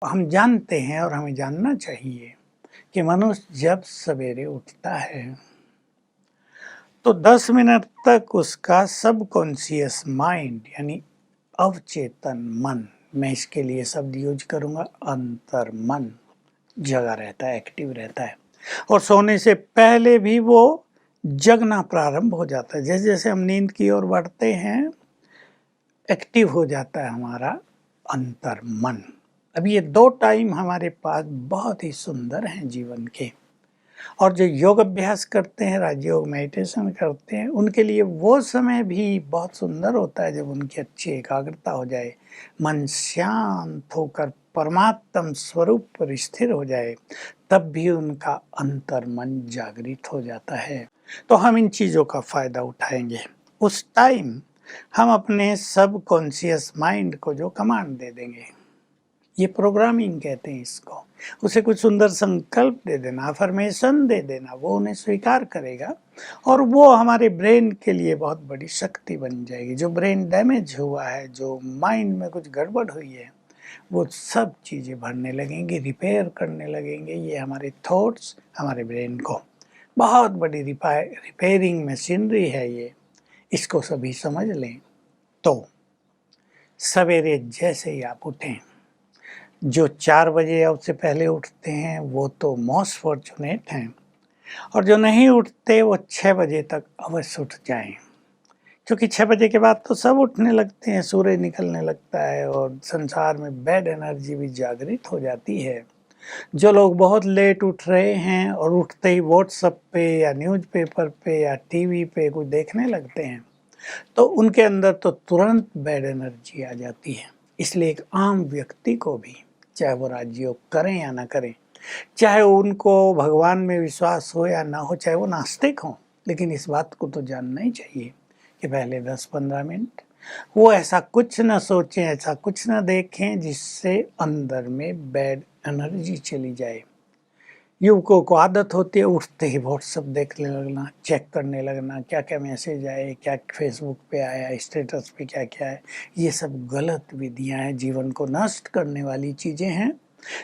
हम जानते हैं और हमें जानना चाहिए कि मनुष्य जब सवेरे उठता है तो 10 मिनट तक उसका सबकॉन्शियस माइंड यानी अवचेतन मन, मैं इसके लिए शब्द यूज करूंगा अंतर मन, जगा रहता है, एक्टिव रहता है। और सोने से पहले भी वो जगना प्रारंभ हो जाता है। जैसे जैसे हम नींद की ओर बढ़ते हैं एक्टिव हो जाता है हमारा अंतर मन। अब ये दो टाइम हमारे पास बहुत ही सुंदर हैं जीवन के, और जो योग अभ्यास करते हैं, राजयोग मेडिटेशन करते हैं, उनके लिए वो समय भी बहुत सुंदर होता है जब उनकी अच्छी एकाग्रता हो जाए, मन शांत होकर परमात्म स्वरूप पर स्थिर हो जाए, तब भी उनका अंतर मन जागृत हो जाता है। तो हम इन चीज़ों का फायदा उठाएंगे। उस टाइम हम अपने सब कॉन्शियस माइंड को जो कमांड दे देंगे, ये प्रोग्रामिंग कहते हैं इसको, उसे कुछ सुंदर संकल्प दे देना, अफर्मेशन दे देना, वो उन्हें स्वीकार करेगा और वो हमारे ब्रेन के लिए बहुत बड़ी शक्ति बन जाएगी। जो ब्रेन डैमेज हुआ है, जो माइंड में कुछ गड़बड़ हुई है, वो सब चीज़ें भरने लगेंगी, रिपेयर करने लगेंगे। ये हमारे थॉट्स हमारे ब्रेन को बहुत बड़ी रिपेयरिंग मशीनरी है ये, इसको सभी समझ लें। तो सवेरे जैसे ही आप उठें, जो 4 बजे या उससे पहले उठते हैं वो तो मोस्ट फॉर्चुनेट हैं, और जो नहीं उठते वो 6 बजे तक अवश्य उठ जाएं, क्योंकि 6 बजे के बाद तो सब उठने लगते हैं, सूर्य निकलने लगता है और संसार में बैड एनर्जी भी जागृत हो जाती है। जो लोग बहुत लेट उठ रहे हैं और उठते ही व्हाट्सएप पे या न्यूज़पेपर पे या टीवी पे कुछ देखने लगते हैं, तो उनके अंदर तो तुरंत बैड एनर्जी आ जाती है। इसलिए एक आम व्यक्ति को भी, चाहे वो राजयोग करें या ना करें, चाहे उनको भगवान में विश्वास हो या ना हो, चाहे वो नास्तिक हो, लेकिन इस बात को तो जानना ही चाहिए कि पहले 10-15 मिनट वो ऐसा कुछ ना सोचें, ऐसा कुछ ना देखें जिससे अंदर में बैड एनर्जी चली जाए। युवकों को आदत होती है उठते ही व्हाट्सएप देखने लगना, चेक करने लगना, क्या क्या मैसेज आए, क्या फेसबुक पे आया, स्टेटस पे क्या क्या है। ये सब गलत विधियां हैं, जीवन को नष्ट करने वाली चीज़ें हैं।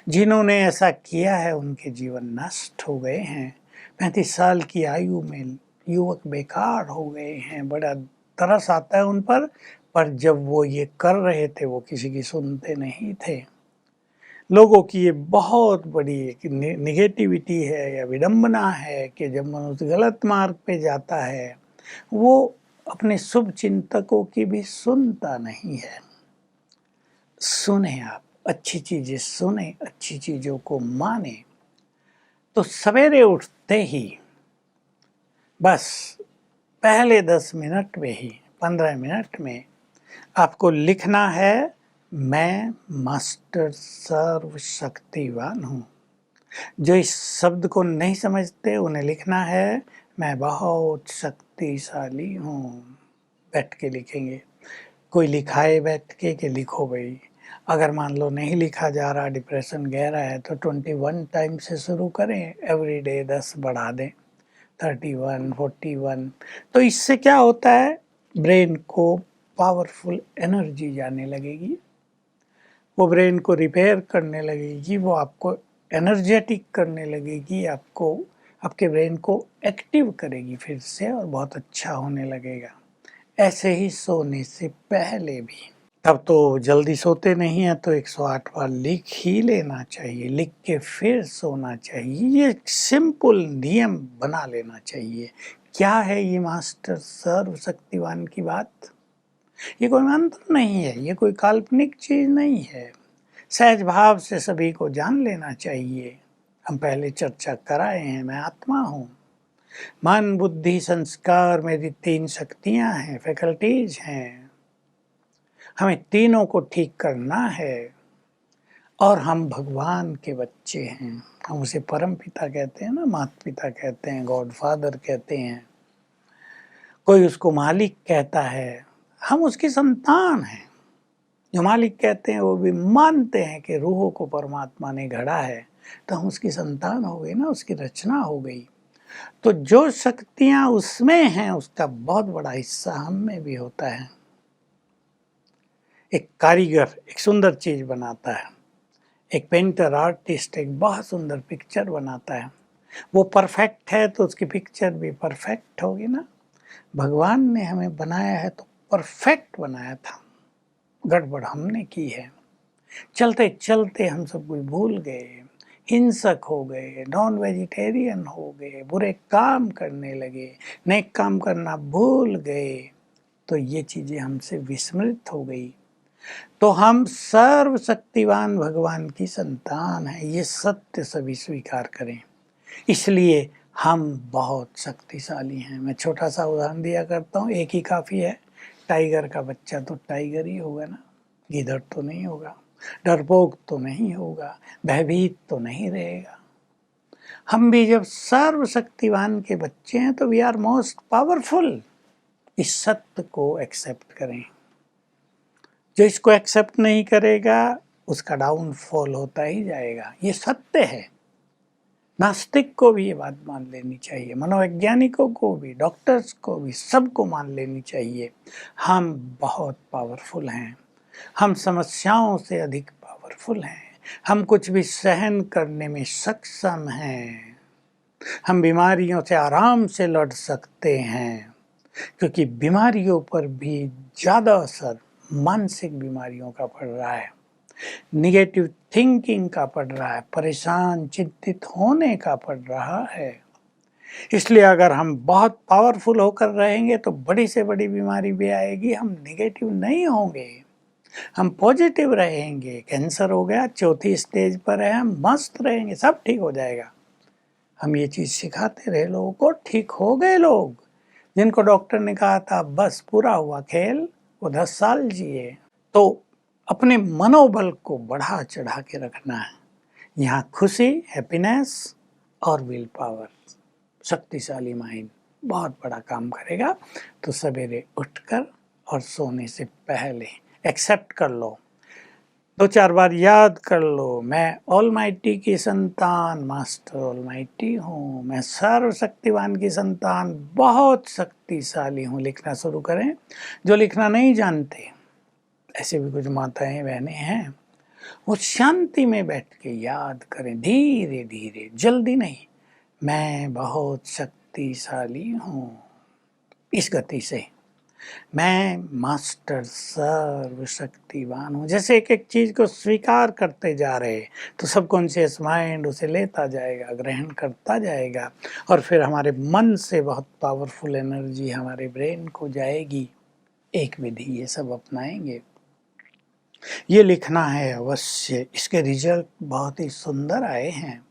जिन्होंने ऐसा किया है उनके जीवन नष्ट हो गए हैं। 35 साल की आयु में युवक बेकार हो गए हैं। बड़ा तरस आता है उन पर जब वो ये कर रहे थे वो किसी की सुनते नहीं थे। लोगों की ये बहुत बड़ी एक निगेटिविटी है या विडंबना है कि जब मनुष्य गलत मार्ग पे जाता है वो अपने शुभ चिंतकों की भी सुनता नहीं है। सुने, आप अच्छी चीजें सुने, अच्छी चीजों को माने। तो सवेरे उठते ही बस पहले 10 मिनट में ही, 15 मिनट में आपको लिखना है, मैं मास्टर सर्वशक्तिवान हूँ। जो इस शब्द को नहीं समझते उन्हें लिखना है, मैं बहुत शक्तिशाली हूँ। बैठ के लिखेंगे, कोई लिखाए बैठ के कि लिखो भाई। अगर मान लो नहीं लिखा जा रहा, डिप्रेशन गहरा है, तो 21 टाइम से शुरू करें, एवरी डे 10 बढ़ा दें, 31, 41। तो इससे क्या होता है, ब्रेन को पावरफुल एनर्जी जाने लगेगी, वो ब्रेन को रिपेयर करने लगेगी, वो आपको एनर्जेटिक करने लगेगी, आपको आपके ब्रेन को एक्टिव करेगी फिर से और बहुत अच्छा होने लगेगा। ऐसे ही सोने से पहले भी, तब तो जल्दी सोते नहीं हैं तो 108 बार लिख ही लेना चाहिए, लिख के फिर सोना चाहिए। ये सिंपल नियम बना लेना चाहिए। क्या है ये मास्टर सर्वशक्तिवान की बात? ये कोई मंत्र नहीं है, ये कोई काल्पनिक चीज नहीं है। सहज भाव से सभी को जान लेना चाहिए। हम पहले चर्चा कराए हैं, मैं आत्मा हूँ। मन बुद्धि संस्कार मेरी 3 शक्तियाँ हैं, फैकल्टीज हैं। हमें तीनों को ठीक करना है और हम भगवान के बच्चे हैं। हम उसे परम पिता कहते हैं ना, माता पिता कहते हैं, गॉड फादर कहते हैं, कोई उसको मालिक कहता है। हम उसकी संतान हैं। जो मालिक कहते हैं वो भी मानते हैं कि रूहों को परमात्मा ने गढ़ा है, तो हम उसकी संतान हो गई ना, उसकी रचना हो गई। तो जो शक्तियां उसमें हैं उसका बहुत बड़ा हिस्सा हम में भी होता है। एक कारीगर एक सुंदर चीज बनाता है, एक पेंटर आर्टिस्ट एक बहुत सुंदर पिक्चर बनाता है, वो परफेक्ट है तो उसकी पिक्चर भी परफेक्ट होगी ना। भगवान ने हमें बनाया है तो परफेक्ट बनाया था, गड़बड़ हमने की है। चलते चलते हम सब कुछ भूल गए, हिंसक हो गए, नॉन वेजिटेरियन हो गए, बुरे काम करने लगे, नेक काम करना भूल गए, तो ये चीजें हमसे विस्मृत हो गई। तो हम सर्वशक्तिवान भगवान की संतान हैं, ये सत्य सभी स्वीकार करें। इसलिए हम बहुत शक्तिशाली हैं। मैं छोटा सा उदाहरण दिया करता हूँ, एक ही काफ़ी है। टाइगर का बच्चा तो टाइगर ही होगा ना, गिदड़ तो नहीं होगा, डरपोक तो नहीं होगा, भयभीत तो नहीं रहेगा। हम भी जब सर्वशक्तिवान के बच्चे हैं तो वी आर मोस्ट पावरफुल। इस सत्य को एक्सेप्ट करें। जो इसको एक्सेप्ट नहीं करेगा उसका डाउनफॉल होता ही जाएगा, ये सत्य है। नास्तिक को भी ये बात मान लेनी चाहिए, मनोवैज्ञानिकों को भी, डॉक्टर्स को भी, सबको मान लेनी चाहिए। हम बहुत पावरफुल हैं, हम समस्याओं से अधिक पावरफुल हैं, हम कुछ भी सहन करने में सक्षम हैं, हम बीमारियों से आराम से लड़ सकते हैं, क्योंकि बीमारियों पर भी ज़्यादा असर मानसिक बीमारियों का पड़ रहा है, निगेटिव थिंकिंग का पड़ रहा है, परेशान चिंतित होने का पड़ रहा है। इसलिए अगर हम बहुत पावरफुल होकर रहेंगे तो बड़ी से बड़ी बीमारी भी आएगी, हम निगेटिव नहीं होंगे, हम पॉजिटिव रहेंगे। कैंसर हो गया, चौथी स्टेज पर है, हम मस्त रहेंगे, सब ठीक हो जाएगा। हम ये चीज़ सिखाते रहे लोगों को, ठीक हो गए लोग। जिनको डॉक्टर ने कहा था बस पूरा हुआ खेल, वो 10 साल जिए। तो अपने मनोबल को बढ़ा चढ़ा के रखना है। यहाँ खुशी, हैप्पीनेस और विल पावर, शक्तिशाली माइंड बहुत बड़ा काम करेगा। तो सवेरे उठकर और सोने से पहले एक्सेप्ट कर लो, 2-4 बार याद कर लो, मैं ऑलमाइटी की संतान, मास्टर ऑलमाइटी हूँ, मैं सर्वशक्तिवान की संतान, बहुत शक्तिशाली हूँ। लिखना शुरू करें। जो लिखना नहीं जानते, ऐसे भी कुछ माताएं बहनें हैं, वो शांति में बैठ के याद करें, धीरे धीरे, जल्दी नहीं। मैं बहुत शक्तिशाली हूँ, इस गति से मैं मास्टर सर्वशक्तिवान हूँ। जैसे एक एक चीज को स्वीकार करते जा रहे तो सबकॉन्शियस माइंड उसे लेता जाएगा, ग्रहण करता जाएगा, और फिर हमारे मन से बहुत पावरफुल एनर्जी हमारे ब्रेन को जाएगी। एक विधि ये सब अपनाएंगे। ये लिखना है अवश्य, इसके रिजल्ट बहुत ही सुंदर आए हैं।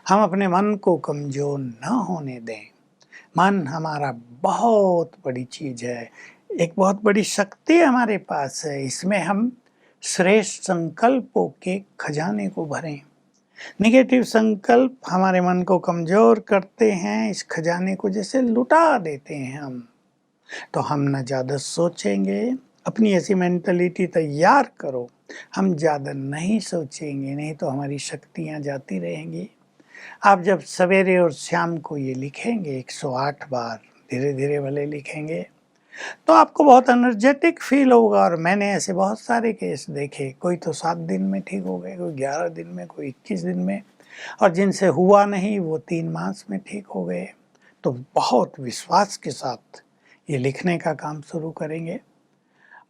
हम अपने मन को कमजोर न होने दें। मन हमारा बहुत बड़ी चीज है, एक बहुत बड़ी शक्ति हमारे पास है। इसमें हम श्रेष्ठ संकल्पों के खजाने को भरें। निगेटिव संकल्प हमारे मन को कमजोर करते हैं, इस खजाने को जैसे लुटा देते हैं हम। तो हम न ज़्यादा सोचेंगे, अपनी ऐसी मेंटलिटी तैयार करो, हम ज़्यादा नहीं सोचेंगे, नहीं तो हमारी शक्तियाँ जाती रहेंगी। आप जब सवेरे और शाम को ये लिखेंगे 108 बार, धीरे धीरे भले लिखेंगे, तो आपको बहुत एनर्जेटिक फील होगा। और मैंने ऐसे बहुत सारे केस देखे, कोई तो 7 दिन में ठीक हो गए, कोई 11 दिन में, कोई 21 दिन में, और जिनसे हुआ नहीं वो 3 मास में ठीक हो गए। तो बहुत विश्वास के साथ ये लिखने का काम शुरू करेंगे।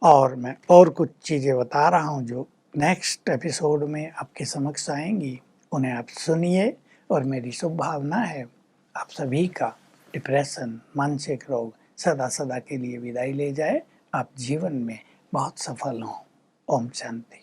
और मैं और कुछ चीज़ें बता रहा हूँ जो नेक्स्ट एपिसोड में आपके समक्ष आएंगी, उन्हें आप सुनिए। और मेरी शुभ भावना है आप सभी का डिप्रेशन, मानसिक रोग सदा सदा के लिए विदाई ले जाए, आप जीवन में बहुत सफल हों। ओम शांति।